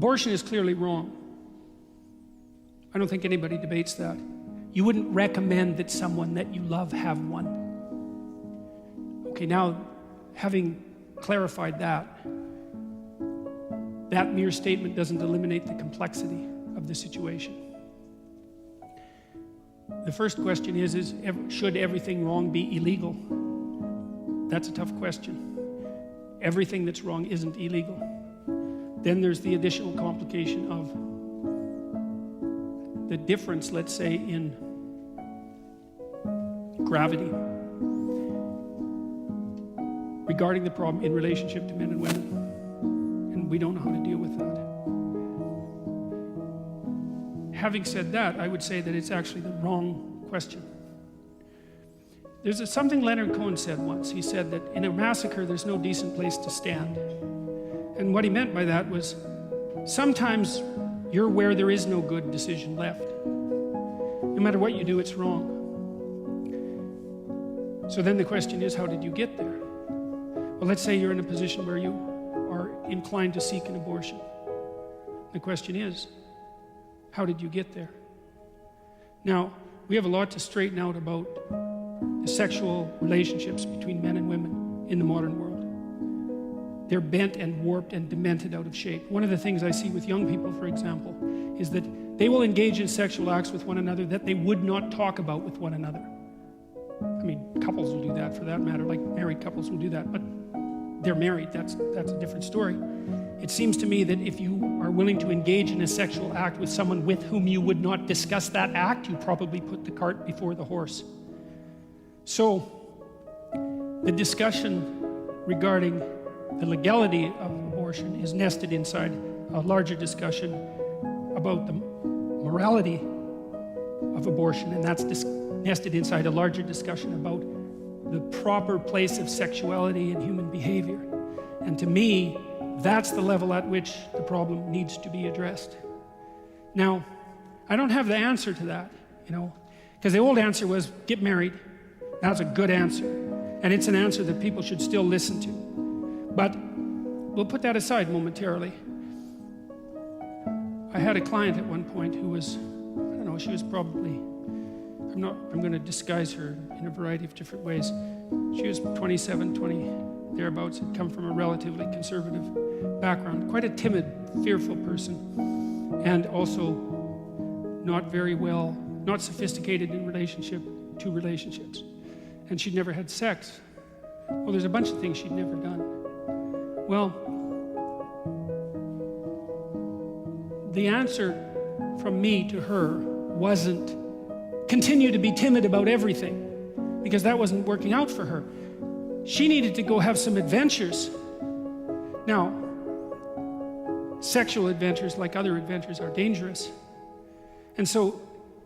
Abortion is clearly wrong. I don't think anybody debates that. You wouldn't recommend that someone that you love have one. Okay, now, having clarified that, that mere statement doesn't eliminate the complexity of the situation. The first question is should everything wrong be illegal? That's a tough question. Everything that's wrong isn't illegal. Then there's the additional complication of the difference, let's say, in gravity regarding the problem in relationship to men and women. And we don't know how to deal with that. Having said that, I would say that it's actually the wrong question. There's something Leonard Cohen said once. He said that in a massacre, there's no decent place to stand. And what he meant by that was, sometimes you're where there is no good decision left. No matter what you do, it's wrong. So then the question is, how did you get there? Well, let's say you're in a position where you are inclined to seek an abortion. The question is, how did you get there? Now, we have a lot to straighten out about the sexual relationships between men and women in the modern world. They're bent and warped and demented out of shape. One of the things I see with young people, for example, is that they will engage in sexual acts with one another that they would not talk about with one another. I mean, couples will do that for that matter, like married couples will do that, but they're married, that's a different story. It seems to me that if you are willing to engage in a sexual act with someone with whom you would not discuss that act, you probably put the cart before the horse. So, the discussion regarding the legality of abortion is nested inside a larger discussion about the morality of abortion, and that's nested inside a larger discussion about the proper place of sexuality in human behavior. And to me, that's the level at which the problem needs to be addressed. Now, I don't have the answer to that, because the old answer was, get married. That's a good answer. And it's an answer that people should still listen to. But we'll put that aside momentarily. I had a client at one point who was, I don't know, she was probably, I'm going to disguise her in a variety of different ways. She was 27, 20, thereabouts, had come from a relatively conservative background, quite a timid, fearful person, and also not very well, not sophisticated in relationships. And she'd never had sex. Well, there's a bunch of things she'd never done. Well, the answer from me to her wasn't continue to be timid about everything, because that wasn't working out for her. She needed to go have some adventures. Now, sexual adventures, like other adventures, are dangerous. And so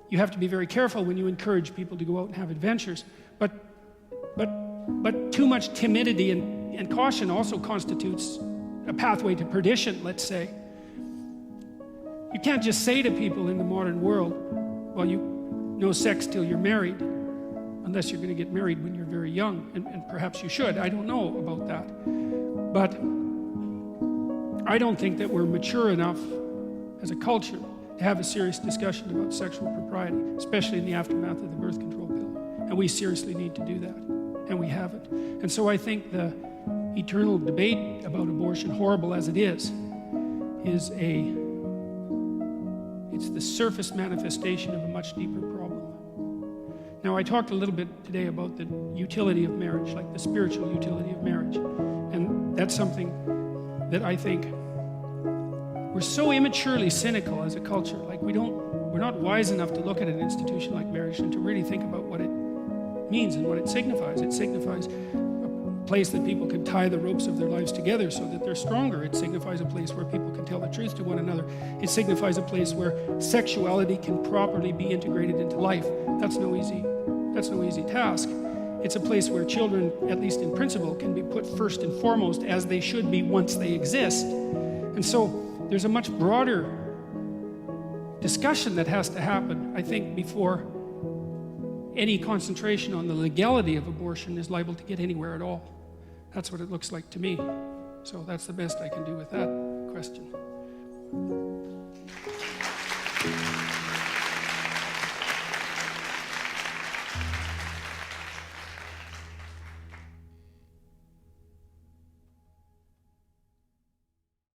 you have to be very careful when you encourage people to go out and have adventures. But too much timidity and caution also constitutes a pathway to perdition, let's say. You can't just say to people in the modern world, well, no sex till you're married, unless you're going to get married when you're very young, and perhaps you should. I don't know about that. But I don't think that we're mature enough as a culture to have a serious discussion about sexual propriety, especially in the aftermath of the birth control pill. And we seriously need to do that, and we haven't. And so I think the eternal debate about abortion, horrible as it is it's the surface manifestation of a much deeper problem. Now, I talked a little bit today about the utility of marriage, like the spiritual utility of marriage. And that's something that I think we're so immaturely cynical as a culture. Like we're not wise enough to look at an institution like marriage and to really think about what it means and what it signifies. It signifies a place that people can tie the ropes of their lives together so that they're stronger. It signifies a place where people can tell the truth to one another. It signifies a place where sexuality can properly be integrated into life. That's no easy task. It's a place where children, at least in principle, can be put first and foremost, as they should be once they exist. And so there's a much broader discussion that has to happen, I think, before any concentration on the legality of abortion is liable to get anywhere at all. That's what it looks like to me. So that's the best I can do with that question.